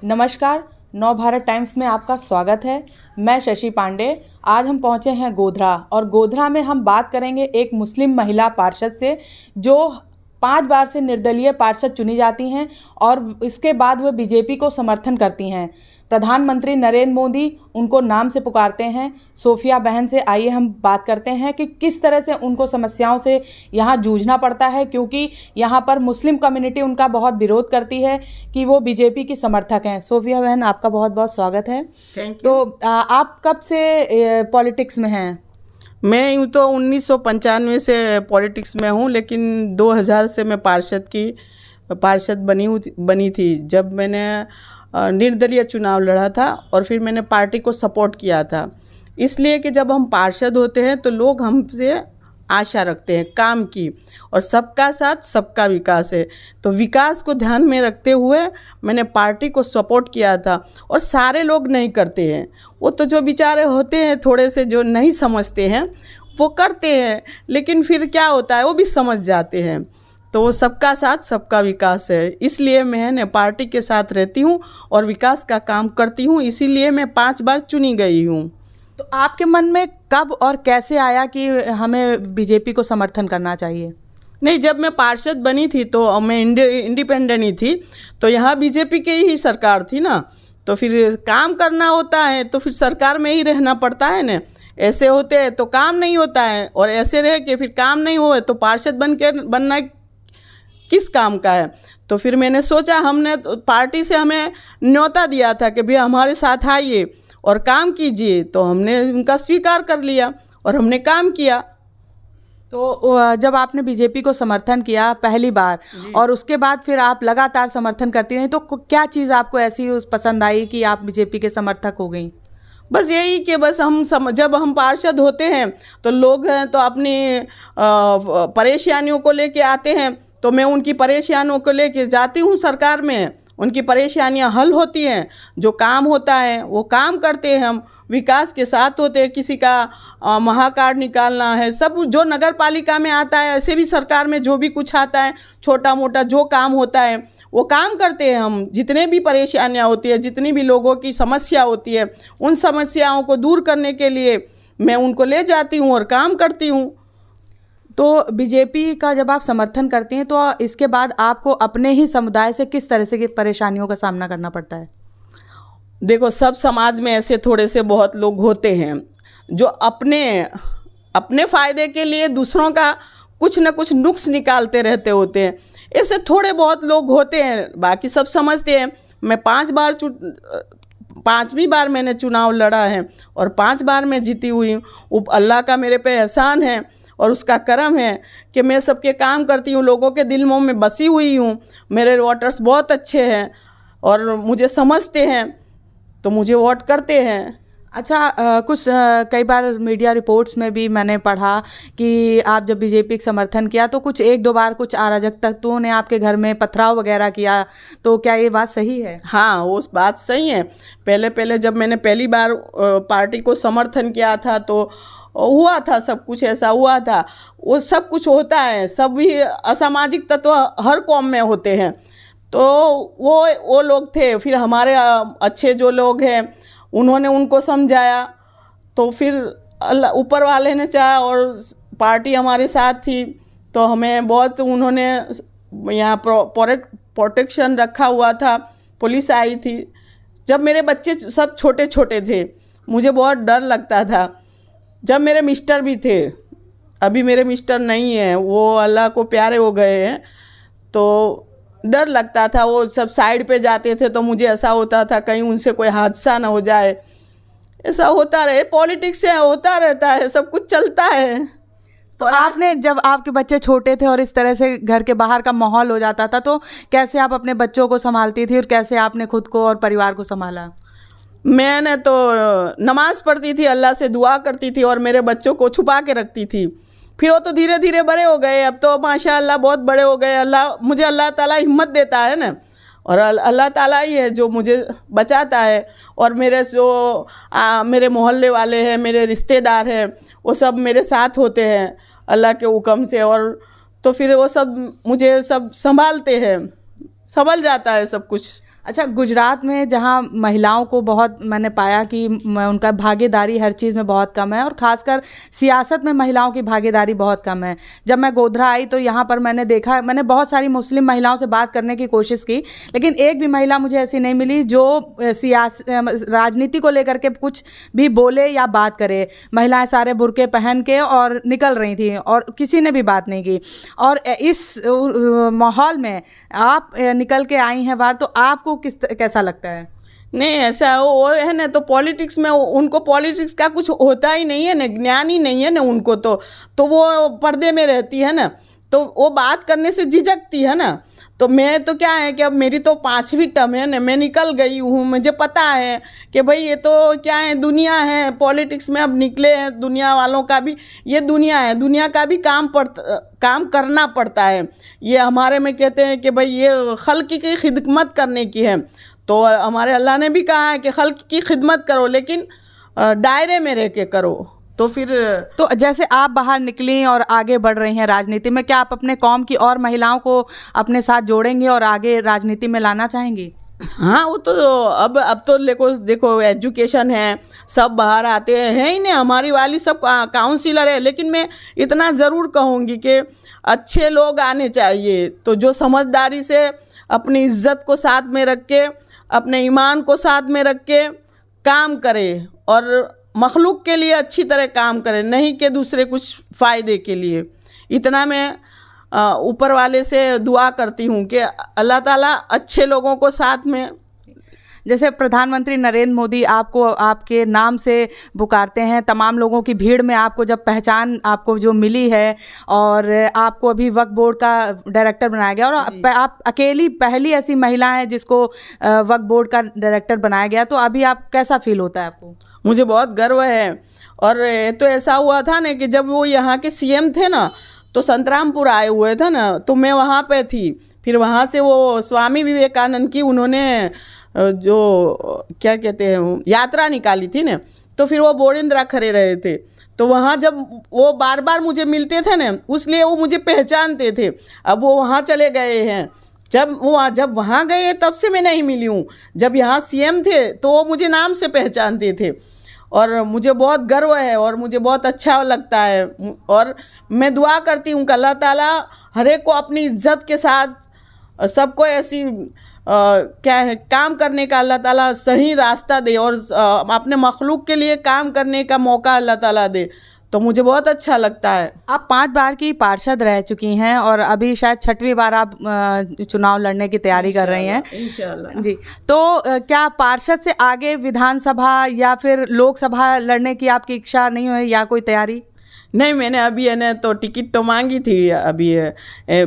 नमस्कार, नव भारत टाइम्स में आपका स्वागत है। मैं शशि पांडे। आज हम पहुंचे हैं गोधरा और गोधरा में हम बात करेंगे एक मुस्लिम महिला पार्षद से जो 5 बार से निर्दलीय पार्षद चुनी जाती हैं और इसके बाद वो बीजेपी को समर्थन करती हैं। प्रधानमंत्री नरेंद्र मोदी उनको नाम से पुकारते हैं। सोफिया बहन से आइए हम बात करते हैं कि किस तरह से उनको समस्याओं से यहाँ जूझना पड़ता है, क्योंकि यहाँ पर मुस्लिम कम्युनिटी उनका बहुत विरोध करती है कि वो बीजेपी की समर्थक हैं। सोफिया बहन, आपका बहुत बहुत स्वागत है। Thank you. तो आप कब से पॉलिटिक्स में हैं? मैं यूँ तो 1995 से पॉलिटिक्स में हूँ, लेकिन 2000 से मैं पार्षद बनी थी जब मैंने निर्दलीय चुनाव लड़ा था और फिर मैंने पार्टी को सपोर्ट किया था। इसलिए कि जब हम पार्षद होते हैं तो लोग हमसे आशा रखते हैं काम की, और सबका साथ सबका विकास है, तो विकास को ध्यान में रखते हुए मैंने पार्टी को सपोर्ट किया था। और सारे लोग नहीं करते हैं, वो तो जो बेचारे होते हैं थोड़े से जो नहीं समझते हैं वो करते हैं, लेकिन फिर क्या होता है वो भी समझ जाते हैं। तो वो सबका साथ सबका विकास है, इसलिए मैं पार्टी के साथ रहती हूँ और विकास का काम करती हूँ, इसीलिए मैं 5 बार चुनी गई हूँ। तो आपके मन में कब और कैसे आया कि हमें बीजेपी को समर्थन करना चाहिए? नहीं, जब मैं पार्षद बनी थी तो मैं इंडिपेंडेंट ही थी, तो यहाँ बीजेपी की ही सरकार थी ना, तो फिर काम करना होता है तो फिर सरकार में ही रहना पड़ता है ना। ऐसे होते हैं तो काम नहीं होता है, और ऐसे रह के फिर काम नहीं हुए तो पार्षद बनना किस काम का है। तो फिर मैंने सोचा, हमने पार्टी से हमें न्योता दिया था कि भैया हमारे साथ आइए और काम कीजिए, तो हमने उनका स्वीकार कर लिया और हमने काम किया। तो जब आपने बीजेपी को समर्थन किया पहली बार और उसके बाद फिर आप लगातार समर्थन करती रही, तो क्या चीज़ आपको ऐसी पसंद आई कि आप बीजेपी के समर्थक हो गई? बस यही कि बस जब हम पार्षद होते हैं तो लोग हैं तो अपनी परेशानियों को लेके आते हैं, तो मैं उनकी परेशानियों को लेके जाती हूँ सरकार में, उनकी परेशानियां हल होती हैं, जो काम होता है वो काम करते हैं, हम विकास के साथ होते हैं। किसी का महाकार्ड निकालना है, सब जो नगर पालिका में आता है, ऐसे भी सरकार में जो भी कुछ आता है छोटा मोटा जो काम होता है वो काम करते हैं हम। जितने भी परेशानियां होती है, जितनी भी लोगों की समस्या होती है, उन समस्याओं को दूर करने के लिए मैं उनको ले जाती हूँ और काम करती हूँ। तो बीजेपी का जब आप समर्थन करती हैं तो इसके बाद आपको अपने ही समुदाय से किस तरह से की परेशानियों का सामना करना पड़ता है? देखो, सब समाज में ऐसे थोड़े से बहुत लोग होते हैं जो अपने फ़ायदे के लिए दूसरों का कुछ न कुछ नुक्स निकालते रहते होते हैं। ऐसे थोड़े बहुत लोग होते हैं, बाकी सब समझते हैं। मैं 5वीं बार मैंने चुनाव लड़ा है और 5 बार मैं जीती हुई हूँ। अल्लाह का मेरे पे एहसान है और उसका करम है कि मैं सबके काम करती हूँ, लोगों के दिलों में बसी हुई हूँ। मेरे वोटर्स बहुत अच्छे हैं और मुझे समझते हैं, तो मुझे वोट करते हैं। अच्छा, कुछ कई बार मीडिया रिपोर्ट्स में भी मैंने पढ़ा कि आप जब बीजेपी का समर्थन किया तो कुछ 1-2 बार कुछ अराजक तत्वों ने आपके घर में पथराव वगैरह किया, तो क्या ये बात सही है? हाँ, वो बात सही है। पहले जब मैंने पहली बार पार्टी को समर्थन किया था तो हुआ था, सब कुछ ऐसा हुआ था। वो सब कुछ होता है, सभी असामाजिक तत्व हर कौम में होते हैं, तो वो लोग थे। फिर हमारे अच्छे जो लोग हैं उन्होंने उनको समझाया, तो फिर अल्लाह ऊपर वाले ने चाहा और पार्टी हमारे साथ थी, तो हमें बहुत उन्होंने यहाँ प्रोटेक्शन रखा हुआ था। पुलिस आई थी। जब मेरे बच्चे सब छोटे छोटे थे मुझे बहुत डर लगता था। जब मेरे मिस्टर भी थे, अभी मेरे मिस्टर नहीं हैं, वो अल्लाह को प्यारे हो गए हैं, तो डर लगता था। वो सब साइड पे जाते थे तो मुझे ऐसा होता था कहीं उनसे कोई हादसा ना हो जाए। ऐसा होता रहे, पॉलिटिक्स से होता रहता है, सब कुछ चलता है। तो आपने जब आपके बच्चे छोटे थे और इस तरह से घर के बाहर का माहौल हो जाता था, तो कैसे आप अपने बच्चों को संभालती थी और कैसे आपने खुद को और परिवार को संभाला? मैंने तो नमाज़ पढ़ती थी, अल्लाह से दुआ करती थी और मेरे बच्चों को छुपा के रखती थी। फिर वो तो धीरे धीरे बड़े हो गए, अब तो माशाअल्लाह बहुत बड़े हो गए। अल्लाह ताला हिम्मत देता है ना, और अल्लाह ताला ही है जो मुझे बचाता है। और मेरे मोहल्ले वाले हैं, मेरे रिश्तेदार हैं, वो सब मेरे साथ होते हैं अल्लाह के हुक्म से, और तो फिर वो सब मुझे सब संभालते हैं, संभल जाता है सब कुछ। अच्छा, गुजरात में जहाँ महिलाओं को बहुत मैंने पाया कि उनका भागीदारी हर चीज़ में बहुत कम है और ख़ासकर सियासत में महिलाओं की भागीदारी बहुत कम है। जब मैं गोधरा आई तो यहाँ पर मैंने देखा, मैंने बहुत सारी मुस्लिम महिलाओं से बात करने की कोशिश की, लेकिन एक भी महिला मुझे ऐसी नहीं मिली जो राजनीति को लेकर के कुछ भी बोले या बात करे। महिलाएं सारे बुर्के पहन के और निकल रही थी और किसी ने भी बात नहीं की। और इस माहौल में आप निकल के आई हैं बाहर, तो आपको कैसा लगता है? नहीं, ऐसा वो है ना, तो पॉलिटिक्स में उनको पॉलिटिक्स का कुछ होता ही नहीं है ना, ज्ञान ही नहीं है ना उनको, तो वो पर्दे में रहती है ना, तो वो बात करने से झिझकती है ना। तो मैं तो क्या है कि अब मेरी तो 5वीं टर्म है ना, मैं निकल गई हूँ, मुझे पता है कि भाई ये तो क्या है, दुनिया है, पॉलिटिक्स में अब निकले हैं, दुनिया वालों का भी ये दुनिया है, दुनिया का भी काम करना पड़ता है। ये हमारे में कहते हैं कि भाई ये खल्क की खिदमत करने की है, तो हमारे अल्लाह ने भी कहा है कि खल्क की खिदमत करो, लेकिन दायरे में रह के करो। तो फिर तो जैसे आप बाहर निकली और आगे बढ़ रही हैं राजनीति में, क्या आप अपने कौम की और महिलाओं को अपने साथ जोड़ेंगे और आगे राजनीति में लाना चाहेंगी? हाँ, वो तो अब तो देखो एजुकेशन है, सब बाहर आते हैं ही नहीं, हमारी वाली सब काउंसिलर है, लेकिन मैं इतना ज़रूर कहूँगी कि अच्छे लोग आने चाहिए, तो जो समझदारी से अपनी इज्जत को साथ में रख के, अपने ईमान को साथ में रख के काम करे और मखलूक के लिए अच्छी तरह काम करें, नहीं कि दूसरे कुछ फ़ायदे के लिए। इतना मैं ऊपर वाले से दुआ करती हूँ कि अल्लाह ताला अच्छे लोगों को साथ में। जैसे प्रधानमंत्री नरेंद्र मोदी आपको आपके नाम से पुकारते हैं, तमाम लोगों की भीड़ में आपको जब पहचान आपको जो मिली है और आपको अभी वक्फ बोर्ड का डायरेक्टर बनाया गया और आप अकेली पहली ऐसी महिला हैं जिसको वक्फ बोर्ड का डायरेक्टर बनाया गया, तो अभी आप कैसा फील होता है आपको? मुझे बहुत गर्व है। और तो ऐसा हुआ था ना कि जब वो यहाँ के सीएम थे ना, तो संतरामपुर आए हुए थे ना, तो मैं वहाँ पे थी। फिर वहाँ से वो स्वामी विवेकानंद की उन्होंने जो क्या कहते हैं यात्रा निकाली थी ना, तो फिर वो बोरिंद्रा खड़े रहे थे, तो वहाँ जब वो बार बार मुझे मिलते थे ना, उसलिए वो मुझे पहचानते थे। अब वो वहाँ चले गए हैं, जब वहाँ गए तब से मैं नहीं मिली हूँ। जब यहाँ सीएम थे तो वो मुझे नाम से पहचानते थे और मुझे बहुत गर्व है और मुझे बहुत अच्छा लगता है। और मैं दुआ करती हूँ कि अल्लाह ताला हर एक को अपनी इज्जत के साथ सबको ऐसी क्या है काम करने का अल्लाह ताला सही रास्ता दे और अपने मखलूक के लिए काम करने का मौका अल्लाह ताला दे, तो मुझे बहुत अच्छा लगता है। आप 5 बार की पार्षद रह चुकी हैं और अभी शायद 6वीं बार आप चुनाव लड़ने की तैयारी कर रही हैं। इंशाअल्लाह जी, तो क्या पार्षद से आगे विधानसभा या फिर लोकसभा लड़ने की आपकी इच्छा नहीं है या कोई तैयारी? नहीं, मैंने अभी है ना तो टिकट तो मांगी थी अभी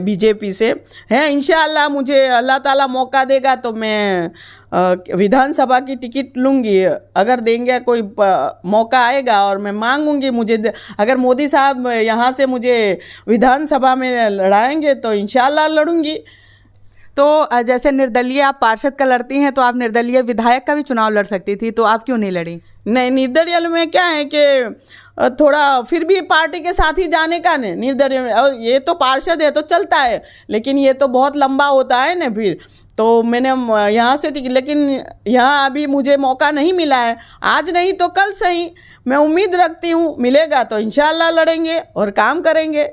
बीजेपी से है। इंशाअल्लाह मुझे अल्लाह ताला मौका देगा तो मैं विधानसभा की टिकट लूँगी। अगर देंगे कोई मौका आएगा और मैं मांगूंगी, मुझे अगर मोदी साहब यहाँ से मुझे विधानसभा में लड़ाएंगे तो इंशाअल्लाह लड़ूंगी। तो जैसे निर्दलीय आप पार्षद का लड़ती हैं, तो आप निर्दलीय विधायक का भी चुनाव लड़ सकती थी, तो आप क्यों नहीं लड़ी? नहीं, निर्दलीय में क्या है कि थोड़ा फिर भी पार्टी के साथ ही जाने का नहीं। निर्दलीय में ये तो पार्षद है तो चलता है, लेकिन ये तो बहुत लंबा होता है ना, फिर तो मैंने यहाँ से टिकट, लेकिन यहाँ अभी मुझे मौका नहीं मिला है। आज नहीं तो कल सही, मैं उम्मीद रखती हूँ मिलेगा तो इंशाअल्लाह लड़ेंगे और काम करेंगे।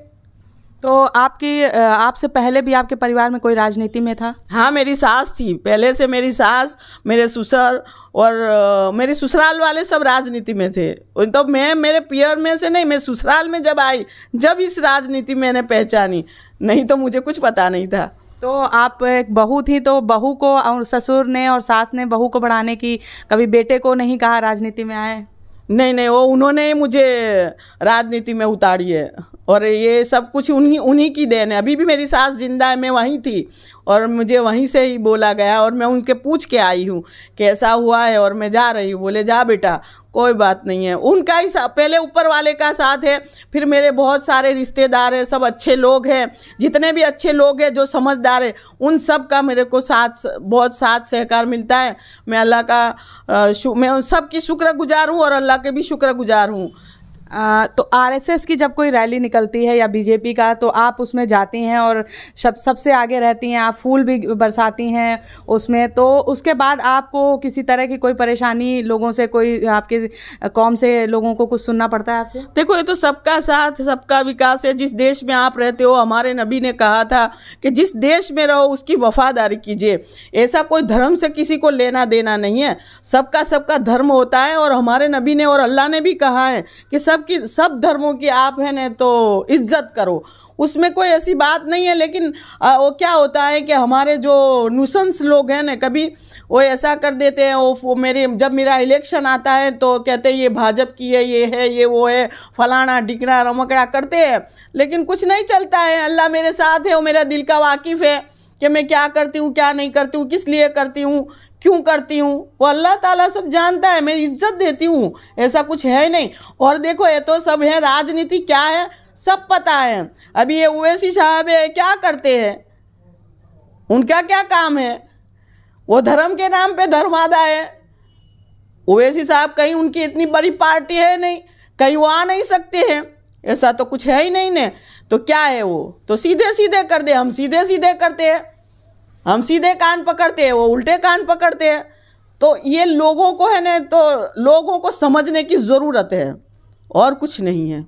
तो आपसे पहले भी आपके परिवार में कोई राजनीति में था? हाँ, मेरी सास थी पहले से। मेरी सास, मेरे ससुर और मेरे ससुराल वाले सब राजनीति में थे। तो मैं मेरे पियर में से नहीं, मैं ससुराल में जब आई, जब इस राजनीति मैंने पहचानी, नहीं तो मुझे कुछ पता नहीं था। तो आप एक बहू थी, तो बहू को और ससुर ने और सास ने बहू को बढ़ाने की कभी बेटे को नहीं कहा राजनीति में आए? नहीं, वो उन्होंने ही मुझे राजनीति में उतारी है और ये सब कुछ उन्हीं की देन है। अभी भी मेरी सास जिंदा है, मैं वहीं थी और मुझे वहीं से ही बोला गया और मैं उनके पूछ के आई हूँ कि ऐसा हुआ है और मैं जा रही हूँ। बोले जा बेटा, कोई बात नहीं है। उनका ही पहले ऊपर वाले का साथ है, फिर मेरे बहुत सारे रिश्तेदार हैं, सब अच्छे लोग हैं, जितने भी अच्छे लोग हैं जो समझदार हैं, उन सब का मेरे को बहुत साथ सहकार मिलता है। मैं अल्लाह का मैं उन सब की शुक्रगुजार हूँ और अल्लाह के भी शुक्रगुजार हूँ। तो आरएसएस की जब कोई रैली निकलती है या बीजेपी का, तो आप उसमें जाती हैं और सबसे आगे रहती हैं, आप फूल भी बरसाती हैं उसमें, तो उसके बाद आपको किसी तरह की कोई परेशानी लोगों से, कोई आपके कौम से लोगों को कुछ सुनना पड़ता है आपसे? देखो, ये तो सबका साथ सबका विकास है। जिस देश में आप रहते हो, हमारे नबी ने कहा था कि जिस देश में रहो उसकी वफादारी कीजिए। ऐसा कोई धर्म से किसी को लेना देना नहीं है, सबका धर्म होता है। और हमारे नबी ने और अल्लाह ने भी कहा है कि सब धर्मों की आप है न तो इज्जत करो, उसमें कोई ऐसी बात नहीं है। लेकिन वो क्या होता है कि हमारे जो नुसंस लोग हैं ना, कभी वो ऐसा कर देते हैं, वो जब मेरा इलेक्शन आता है तो कहते हैं ये भाजपा की है, ये है, ये वो है, फलाना ढिकना रमकड़ा करते हैं, लेकिन कुछ नहीं चलता है। अल्लाह मेरे साथ है, वो मेरा दिल का वाकिफ़ है कि मैं क्या करती हूँ, क्या नहीं करती हूँ, किस लिए करती हूँ, क्यों करती हूँ, वो अल्लाह ताला सब जानता है। मैं इज्जत देती हूँ, ऐसा कुछ है नहीं। और देखो, ये तो सब है, राजनीति क्या है सब पता है। अभी ये ओवैसी साहब है, क्या करते हैं, उनका क्या काम है? वो धर्म के नाम पे धर्मादा है। ओवैसी साहब कहीं उनकी इतनी बड़ी पार्टी है नहीं, कहीं वो आ नहीं सकते हैं, ऐसा तो कुछ है ही नहीं ने। तो क्या है, वो तो सीधे सीधे कर दे, हम सीधे सीधे करते हैं, हम सीधे कान पकड़ते हैं, वो उल्टे कान पकड़ते हैं। तो ये लोगों को है ना, तो लोगों को समझने की ज़रूरत है, और कुछ नहीं है।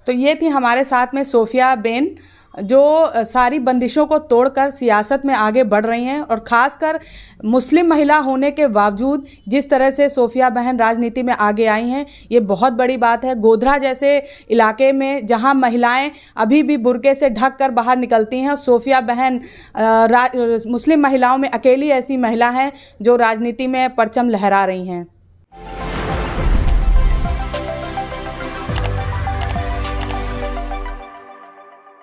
तो ये थी हमारे साथ में सोफिया बेन, जो सारी बंदिशों को तोड़कर सियासत में आगे बढ़ रही हैं, और ख़ासकर मुस्लिम महिला होने के बावजूद जिस तरह से सोफिया बहन राजनीति में आगे आई हैं, ये बहुत बड़ी बात है। गोधरा जैसे इलाके में जहां महिलाएं अभी भी बुर्के से ढक कर बाहर निकलती हैं, सोफिया बहन मुस्लिम महिलाओं में अकेली ऐसी महिला हैं जो राजनीति में परचम लहरा रही हैं।